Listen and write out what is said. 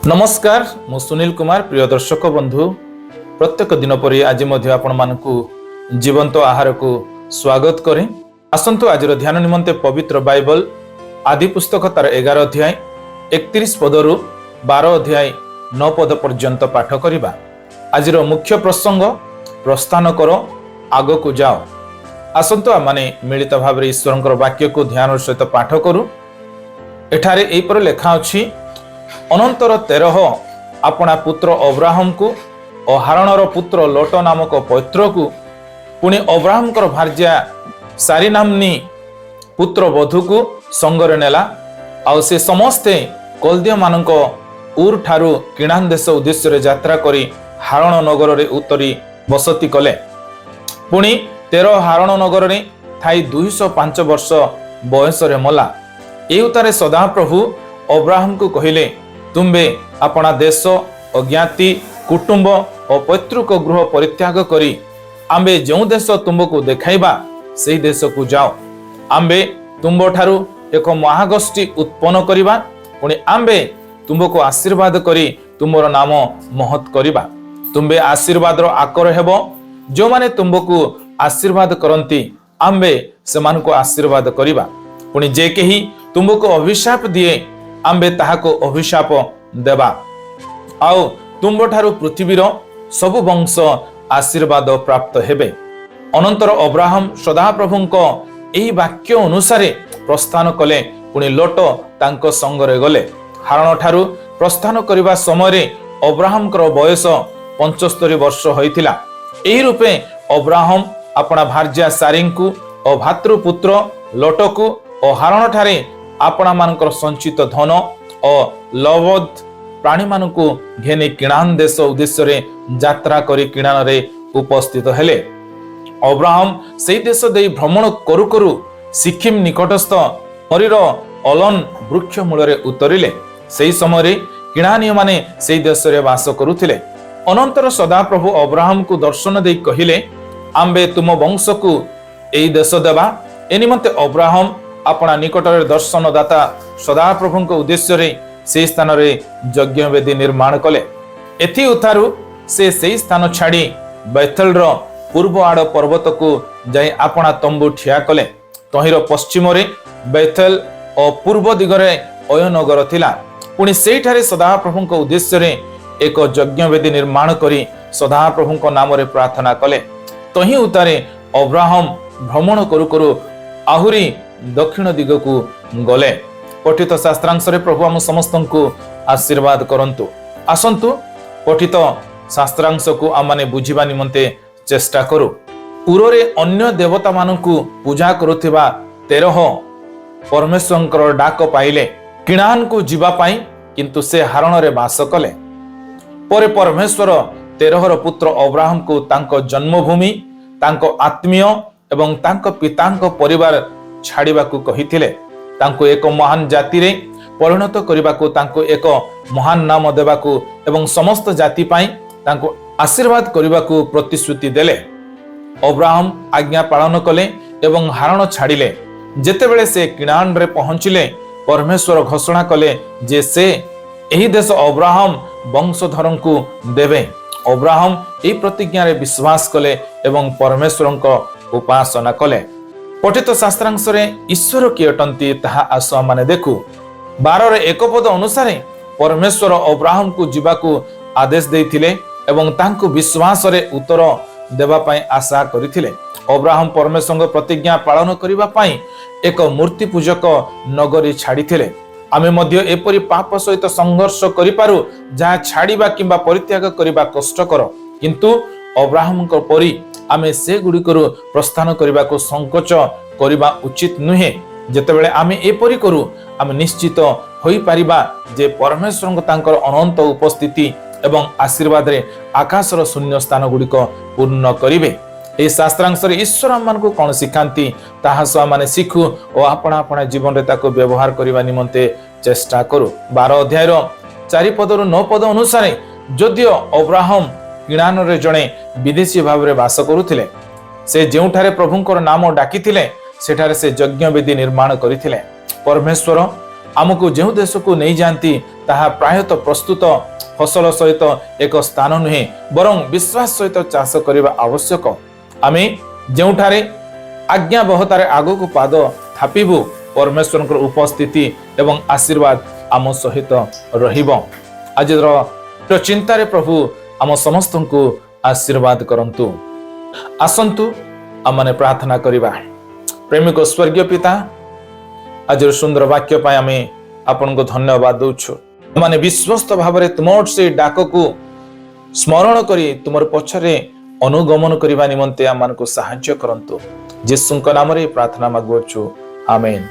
नमस्कार मु सुनील कुमार प्रिय दर्शक बंधु प्रत्येक दिन परि आज आपण मानकु जीवंत आहार को स्वागत करें। आसंतु आज ध्यान निमंते पवित्र बाइबल आदि पुस्तक तार 11 अध्याय 31 पदरु 12 अध्याय 9 पद पर्यंत पाठ करिबा। आज मुख्य प्रसंग प्रस्थान करो आग को जाओ। आसंतु माने मिलित भाव ईश्वर वाक्य को ध्यान सहित पाठ करू। एठारे एपर लेखा अछि, अनंतर तेरह अपना पुत्र अब्राहम को और हारणर पुत्र लोट नामक पौत्र को पुणी अब्राहम भार्या सारी नामनी पुत्र वधु को संगरे नेला। आउ से समस्ते कल्दिय मानक उर ठारू किणान देश उद्देश्य यात्रा करी हारण नगर रे उतरी बसती कले। पुणी 13 हारण नगर रे थाई 205 वर्ष बयस रे मला। ए उतारे सदा प्रभु अब्राहम को कहिले, तुम्बे अपना देश अज्ञाति कुटुंब और पैतृक गृह परित्याग करी आंबे जो देश तुमको देखाइबा से देश को जाओ। आंबे तुम ठारू एक महागोष्ठी उत्पन्न करिबा, पुणी आंबे तुमको आशीर्वाद करी तुमर नाम महत करिबा। तुम्बे आशीर्वाद आकर हेबो, जो माने तुमको आशीर्वाद करंती आंबे सेमान को आशीर्वाद करिबा। पुणी जे केही तुमको अभिशाप दिए आंबे ताहाको अभिशाप देबा। आउ तुम ठारू पृथ्वीर सबु वंश आशीर्वाद प्राप्त हेबे। अनंतर अब्राहम सदा प्रभुंको एही वाक्य अनुसार प्रस्थान कले। पुणी लोट तांको संगरे गले। हारण ठारू प्रस्थान करिबा समय अब्राहम बयस 75 वर्ष होइतिला। एही रूपे अब्राहम अपना भार्या सारींकु और भातृपुत्र लोटकु और हारण ठारे आपना मानकर संचित धन और लवद प्राणी मानकु घेने किणान देश उद्देश्य यात्रा करी किणान रे उपस्थित हेले। अब्राहम से देश दे भ्रमण करू करू सिक्किम निकटस्थ मरीर अलन वृक्ष मूल उतरिले। से समय किणानी माने से देश रे वास करुथिले। अनंतर सदा प्रभु अब्राहम को दर्शन दे कहिले, आंबे तुम वंश को एई देश देबा। ए निमंते अब्राहम अपना निकटरे दर्शनदाता सदा प्रभु उद्देश्य से स्थान रे यज्ञ वेदी निर्माण कले। एथि उतारू से स्थान छाड़ी बैथल रो पूर्व आड़ पर्वत को जाई अपना तंबू ठिया कले। तहिर पश्चिम रे बैथल और पूर्व दिगरे अयनगर थिला। पुणी सेठारे सदा प्रभु उद्देश्य एक यज्ञ वेदी निर्माण करी सदा प्रभु नाम रे प्रार्थना कले। तहि उतारे अब्राहम भ्रमण करू करू आहुरी दक्षिण दिग को गले। पठित शास्त्रांश रे प्रभु हम समस्त को आशीर्वाद करंतु। आसंतु पठित शास्त्रांश को आमाने बुझिबा निमंते चेष्टा करू। उरोरे अन्य देवता मानकु पूजा करुथिबा 13 परमेश्वरंकर डाक पाइले किणान को जीवा पाई, किंतु से हारण रे वास कले। परे परमेश्वर 13 पुत्र अब्राहम को तांको जन्मभूमि, तांको आत्मीय एवं तांको पितांको परिवार छाड़िबा को कहिथिले। तांको एक महान जाति रे परिणत करिबाकू, तांको एक महान नाम देबाकू एवं समस्त जाति पाई तांको आशीर्वाद करिबाकू प्रतिश्रुति देले। अब्राहम आज्ञा पालन कले एवं हारण छाड़िले। जेतेबेले से किणान रे पहुंचिले, परमेश्वर घोषणा कले जे से एही देश अब्राहम वंशधरंकु देबे। अब्राहम एही प्रतिज्ञा रे विश्वास कले एवं परमेश्वरंको उपासना कले। पठित शास्त्रांश रे ईश्वर किए अटंती ताहा आसो माने देखु। 12 रे 1 पद अनुसार परमेश्वर अब्राहम को जीवाकू आदेश देइथिले एवं तांको विश्वास रे उत्तर देबा पई आशा करिथिले। अब्राहम परमेश्वर प्रतिज्ञा पालन करिबा पई एक मूर्ति पूजक नगरी छाड़िथिले। आमे मध्य एपरि पाप सहित संघर्ष करि पारु जा छाड़िबा किंबा परित्याग करिबा कष्टकर, किंतु अब्राहम को परि आमे से गुडी करू प्रस्थान करिबा को संकोच करिबा उचित नुहे। जेतेबेले आमे एपरि करू आमे निश्चित होई परिबा जे परमेश्वर तांकर अनंत उपस्थिति एवं आशीर्वाद रे आकाशर शून्य स्थान गुडी को पूर्ण करिवे। ए शास्त्रांश रे ईश्वर हमन को कोन सिखांती ताहा सो माने सिखु और आपना आपना जीवन रे ताको व्यवहार करिबा निमंते चेष्टा करू। 12 अध्याय रो 4 पद रो 9 पद अनुसार जदियो अब्राहम किणान रे जणे विदेशी भाव रे वास करुथिले, से जेउठारे प्रभुंकर नाम डाकिथिले सेठारे से यज्ञ वेदी निर्माण करिथिले। परमेश्वर आमको जो देश को नहीं जाती ताहा प्रायतः प्रस्तुत फसल सहित एक स्थान नुहे बरं विश्वास सहित चाष करने आवश्यक। आमे जोठारे आज्ञा बहतारे आगो को पाद थापिबु परमेश्वर उपस्थिति एवं आशीर्वाद आम सहित रहिबो। आज चिंतारे प्रभु आम समस्त को आशीर्वाद करंतु। आसंतु आमने प्रार्थना करिबा। प्रेमिक स्वर्गीय पिता आज सुंदर वाक्य पाए आमे आपन को धन्यवाद दउछु। माने विश्वस्त भावरे तुमर से डाक को स्मरण करी तुमर पछरे अनुगमन करिबा निमंते आमान को सहाय्य करंतु। यीशु नाम रे प्रार्थना मागुछु। आमेन।